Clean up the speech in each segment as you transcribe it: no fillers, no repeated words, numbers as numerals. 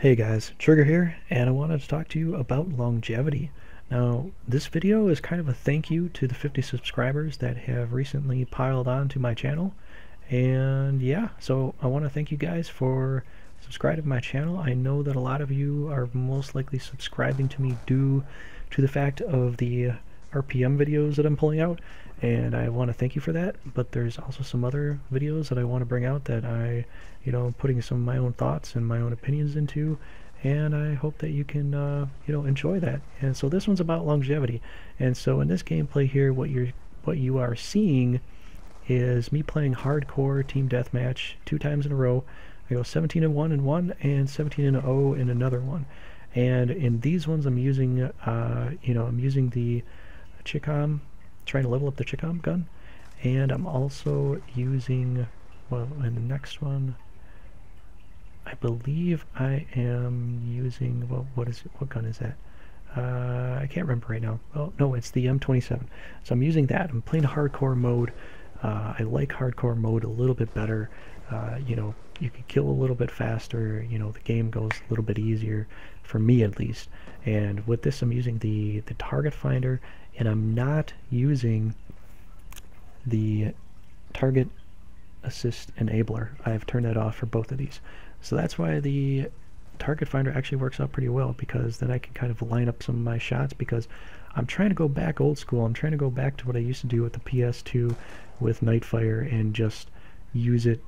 Hey guys, Trigger here, and I wanted to talk to you about longevity. Now, this video is kind of a thank you to the 50 subscribers that have recently piled on to my channel. And yeah, so I want to thank you guys for subscribing to my channel. I know that a lot of you are most likely subscribing to me due to the fact of the RPM videos that I'm pulling out, and I want to thank you for that. But there's also some other videos that I want to bring out that I'm putting some of my own thoughts and my own opinions into, and I hope that you can enjoy that. And so this one's about longevity. And so in this gameplay here, what you are seeing is me playing hardcore team deathmatch 2 times in a row. I go 17-1 in one and 17-0 in another one. And in these ones, I'm using the Chicom, trying to level up the Chicom gun, and I'm also using, well, in the next one, I believe I am using, well, what gun is that? I can't remember right now. Oh, no, it's the M27. So I'm using that. I'm playing hardcore mode. I like hardcore mode a little bit better. You can kill a little bit faster. The game goes a little bit easier, for me at least. And with this, I'm using the target finder, and I'm not using the target assist enabler. I've turned that off for both of these. So that's why the target finder actually works out pretty well, because then I can kind of line up some of my shots, because I'm trying to go back old school. I'm trying to go back to what I used to do with the PS2 with Nightfire, and just use it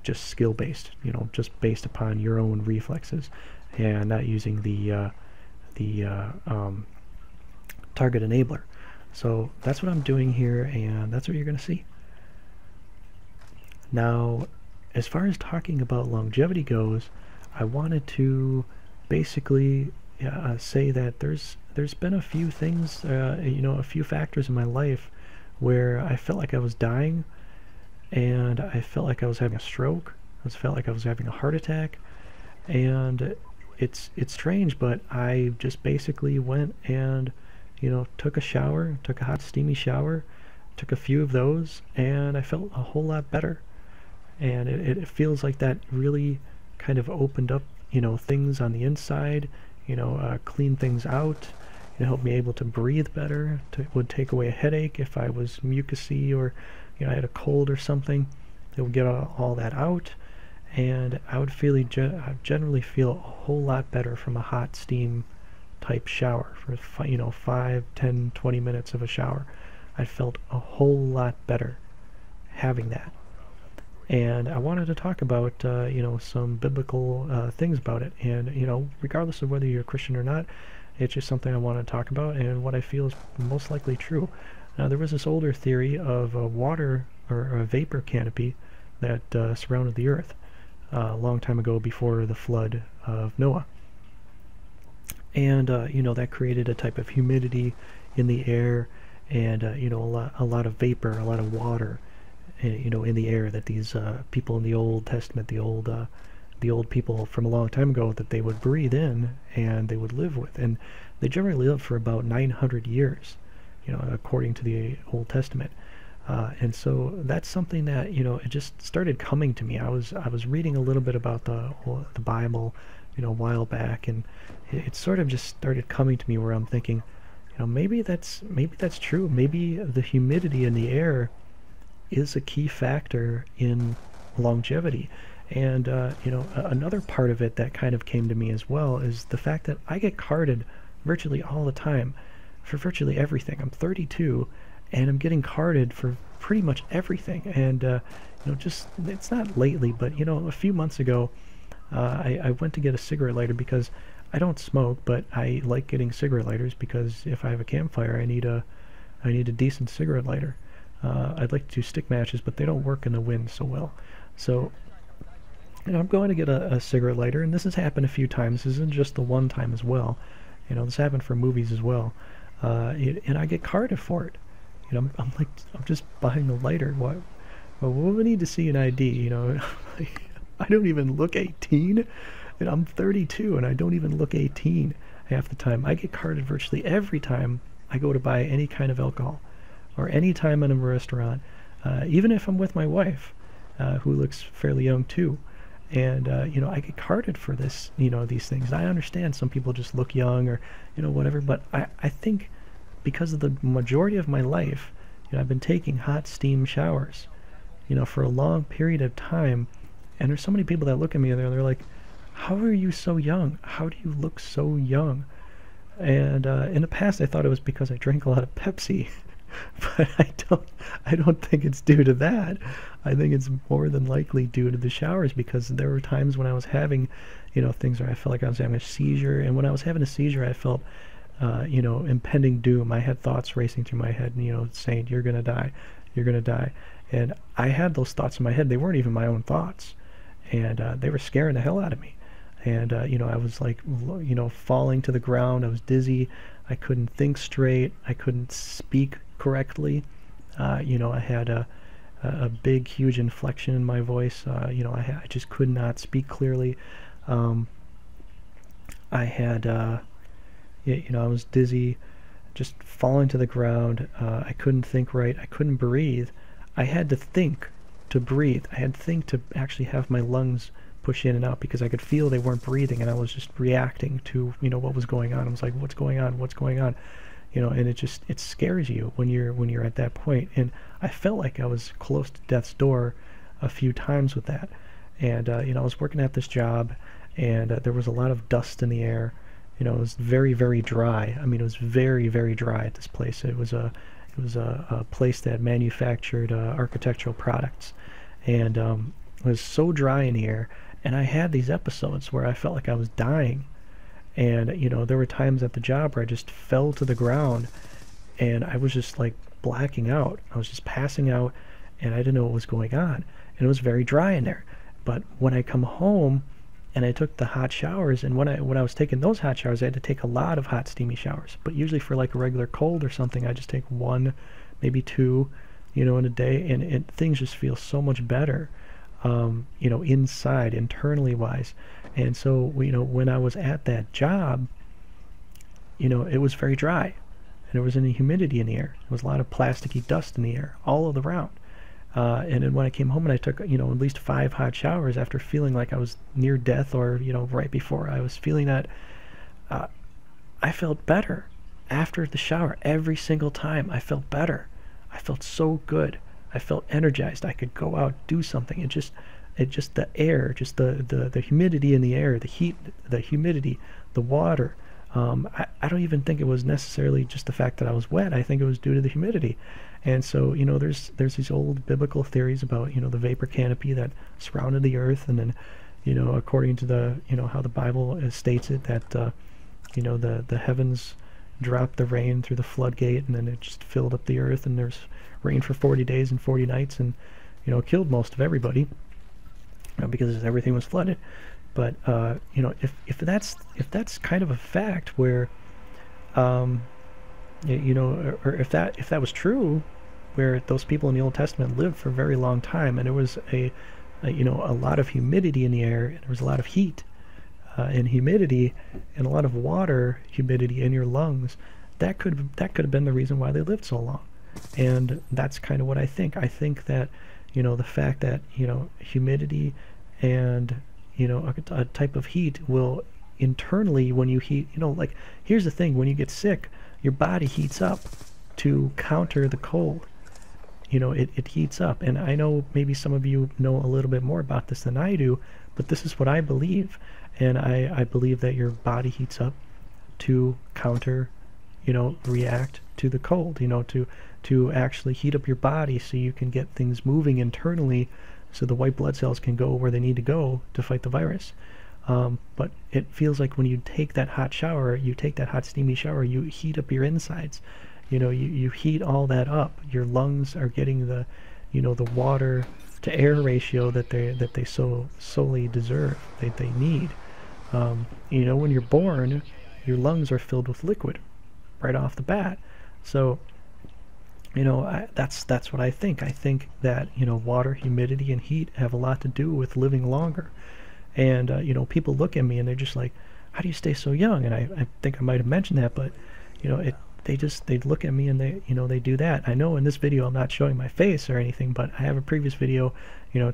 just skill based, just based upon your own reflexes, and not using the target enabler. So that's what I'm doing here, and that's what you're going to see. Now, as far as talking about longevity goes, I wanted to basically say that there's been a few things, a few factors in my life where I felt like I was dying, and I felt like I was having a stroke. I felt like I was having a heart attack, and it's strange, but I just basically went and took a shower, took a hot steamy shower, took a few of those, and I felt a whole lot better. And it feels like that really kind of opened up things on the inside, clean things out. It helped me able to breathe better. Would take away a headache if I was mucousy, or I had a cold or something. It would get all that out, and I would generally feel a whole lot better from a hot steam type shower for 5, 10, 20 minutes of a shower. I felt a whole lot better having that. And I wanted to talk about some biblical things about it, and regardless of whether you're a Christian or not, it's just something I want to talk about, and what I feel is most likely true. Now, there was this older theory of a water or a vapor canopy that surrounded the earth a long time ago, before the flood of Noah. And that created a type of humidity in the air, and a lot of vapor, a lot of water, in the air, that these people in the Old Testament, the old people from a long time ago, that they would breathe in and they would live with. And they generally lived for about 900 years, according to the Old Testament. And so that's something that it just started coming to me. I was reading a little bit about the Bible, a while back, and it sort of just started coming to me, where I'm thinking, maybe that's true. Maybe the humidity in the air is a key factor in longevity. And another part of it that kind of came to me as well is the fact that I get carded virtually all the time for virtually everything. I'm 32, and I'm getting carded for pretty much everything. And just, it's not lately, but a few months ago, I went to get a cigarette lighter, because I don't smoke, but I like getting cigarette lighters, because if I have a campfire, I need a decent cigarette lighter. I'd like to do stick matches, but they don't work in the wind so well. So I'm going to get a cigarette lighter, and this has happened a few times. This isn't just the one time as well. This happened for movies as well. And I get carded for it. I'm like, I'm just buying the lighter. What? Well, we need to see an ID. I don't even look 18, and I'm 32, and I don't even look 18 half the time. I get carded virtually every time I go to buy any kind of alcohol, or any time in a restaurant, even if I'm with my wife, who looks fairly young too. And you know, I get carded for this, you know, these things. I understand some people just look young or, you know, whatever, but I think because of the majority of my life, you know, I've been taking hot steam showers, you know, for a long period of time. And there's so many people that look at me and they're like, how are you so young? How do you look so young? And in the past, I thought it was because I drank a lot of Pepsi, but I don't think it's due to that. I think it's more than likely due to the showers, because there were times when I was having, you know, things where I felt like I was having a seizure, and when I was having a seizure, I felt, you know, impending doom. I had thoughts racing through my head, you know, saying, "You're gonna die, you're gonna die," and I had those thoughts in my head. They weren't even my own thoughts, and they were scaring the hell out of me. And you know, I was like, you know, falling to the ground. I was dizzy. I couldn't think straight. I couldn't speak correctly. You know, I had a big, huge inflection in my voice. You know, I just could not speak clearly. I had, you know, I was dizzy, just falling to the ground. I couldn't think right. I couldn't breathe. I had to think to breathe. I had to think to actually have my lungs push in and out, because I could feel they weren't breathing, and I was just reacting to, you know, what was going on. I was like, what's going on? What's going on? You know, and it scares you when you're at that point. And I felt like I was close to death's door a few times with that. And you know, I was working at this job, and there was a lot of dust in the air. You know, it was very, very dry. I mean, it was very, very dry at this place. It was a place that manufactured architectural products, and it was so dry in here. And I had these episodes where I felt like I was dying. And, you know, there were times at the job where I just fell to the ground and I was just like blacking out. I was just passing out and I didn't know what was going on. And it was very dry in there. But when I come home and I took the hot showers, and when I was taking those hot showers, I had to take a lot of hot steamy showers. But usually for like a regular cold or something, I just take one, maybe two, you know, in a day, and things just feel so much better. You know, inside, internally wise. And so, you know, when I was at that job, you know, it was very dry, and there was any humidity in the air. There was a lot of plasticky dust in the air all around. And then when I came home and I took, you know, at least 5 hot showers after feeling like I was near death, or, you know, right before I was feeling that, I felt better after the shower. Every single time I felt better. I felt so good. I felt energized. I could go out, do something. It just the air, just the humidity in the air, the heat, the humidity, the water. I don't even think it was necessarily just the fact that I was wet. I think it was due to the humidity. And so, you know, there's these old biblical theories about, you know, the vapor canopy that surrounded the earth, and then, you know, according to the, you know, how the Bible states it, that you know, the heavens dropped the rain through the floodgate, and then it just filled up the earth, and there's rain for 40 days and 40 nights, and, you know, killed most of everybody, you know, because everything was flooded. But you know, if that's kind of a fact where, you know, or if that was true, where those people in the Old Testament lived for a very long time, and there was you know, a lot of humidity in the air, and there was a lot of heat and humidity, and a lot of water humidity in your lungs, that could have been the reason why they lived so long. And that's kind of what I think. I think that, you know, the fact that, you know, humidity and, you know, a type of heat will internally, when you heat, you know, like, here's the thing, when you get sick, your body heats up to counter the cold. You know, it heats up. And I know maybe some of you know a little bit more about this than I do, but this is what I believe. And I believe that your body heats up to counter, you know, react to the cold, you know, to actually heat up your body so you can get things moving internally, so the white blood cells can go where they need to go to fight the virus. But it feels like when you take that hot shower, you take that hot steamy shower, you heat up your insides. You know, you heat all that up. Your lungs are getting the, you know, the water to air ratio that they so solely deserve, they need. You know, when you're born, your lungs are filled with liquid right off the bat. So, you know, that's what I think. I think that, you know, water, humidity, and heat have a lot to do with living longer. And, you know, people look at me and they're just like, how do you stay so young? And I think I might have mentioned that, but, you know, they'd look at me and they do that. I know in this video I'm not showing my face or anything, but I have a previous video,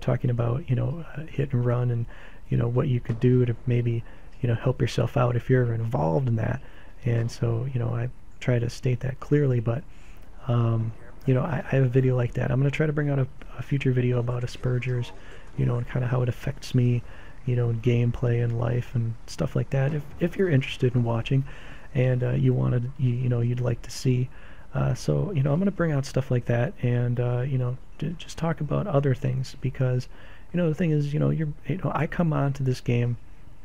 talking about, hit and run, and what you could do to maybe, help yourself out if you're ever involved in that. And so, I try to state that clearly, but I have a video like that. I'm going to try to bring out a future video about Asperger's, and kind of how it affects me, in gameplay and life and stuff like that. If you're interested in watching, and you wanted, you'd like to see. So, I'm going to bring out stuff like that, and just talk about other things, because, the thing is, I come on to this game,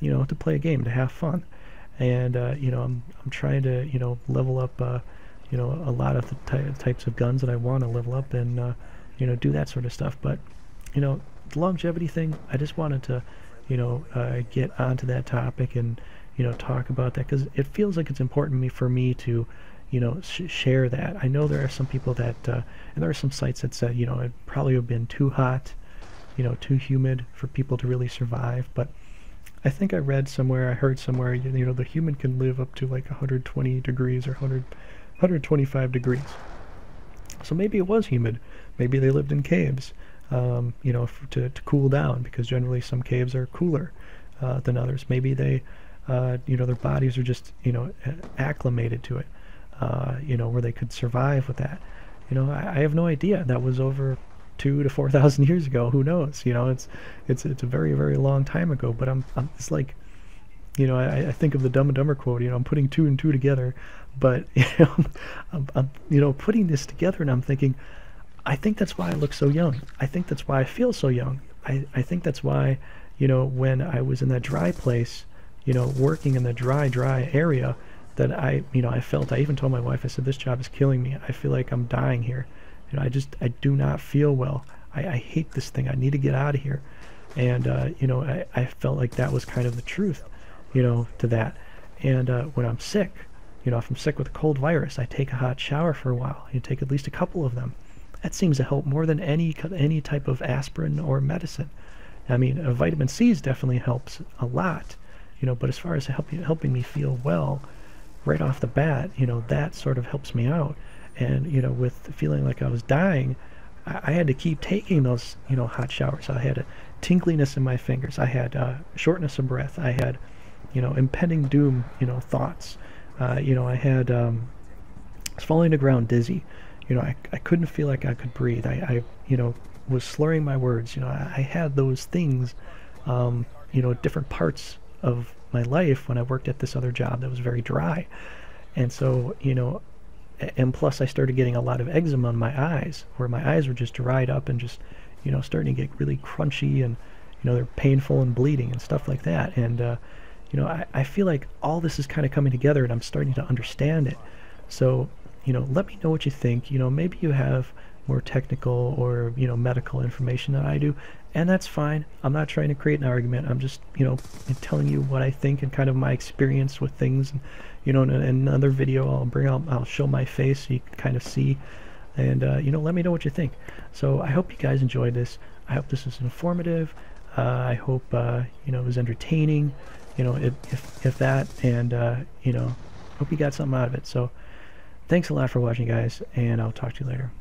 to play a game, to have fun, and I'm trying to level up, a lot of the types of guns that I want to level up, and do that sort of stuff. But the longevity thing, I just wanted to get onto that topic and talk about that, because it feels like it's important for me to share that. I know there are some people that and there are some sites that said it probably would have been too hot, too humid for people to really survive, but I think I read somewhere, I heard somewhere, the human can live up to like 120 degrees or 125 degrees. So maybe it was humid. Maybe they lived in caves, to cool down, because generally some caves are cooler than others. Maybe they, their bodies are just, acclimated to it, where they could survive with that. I have no idea. That was over 2,000 to 4,000 years ago. Who knows? It's a very, very long time ago. But it's like, I think of the Dumb and Dumber quote. I'm putting two and two together, but I'm putting this together, and I'm thinking, I think that's why I look so young. I think that's why I feel so young. I think that's why, when I was in that dry place, working in the dry area, that I felt, I even told my wife, I said, this job is killing me. I feel like I'm dying here. I do not feel well. I hate this thing. I need to get out of here. And, I felt like that was kind of the truth, to that. And when I'm sick, if I'm sick with a cold virus, I take a hot shower for a while. You take at least a couple of them. That seems to help more than any type of aspirin or medicine. I mean, vitamin C definitely helps a lot, but as far as helping me feel well right off the bat, that sort of helps me out. And, with feeling like I was dying, I had to keep taking those, hot showers. I had a tingliness in my fingers. I had shortness of breath. I had, impending doom, thoughts. I had, I was falling to the ground dizzy. I couldn't feel like I could breathe. I was slurring my words. I had those things, different parts of my life when I worked at this other job that was very dry. And so, and plus I started getting a lot of eczema on my eyes, where my eyes were just dried up and just, starting to get really crunchy, and, they're painful and bleeding and stuff like that. And, I feel like all this is kind of coming together, and I'm starting to understand it. So, let me know what you think. Maybe you have more technical or, medical information than I do, and that's fine. I'm not trying to create an argument. I'm just, telling you what I think and kind of my experience with things. And, in another video I'll show my face so you can kind of see, and, let me know what you think. So I hope you guys enjoyed this. I hope this was informative. I hope, it was entertaining, if that, and, hope you got something out of it. So thanks a lot for watching, guys, and I'll talk to you later.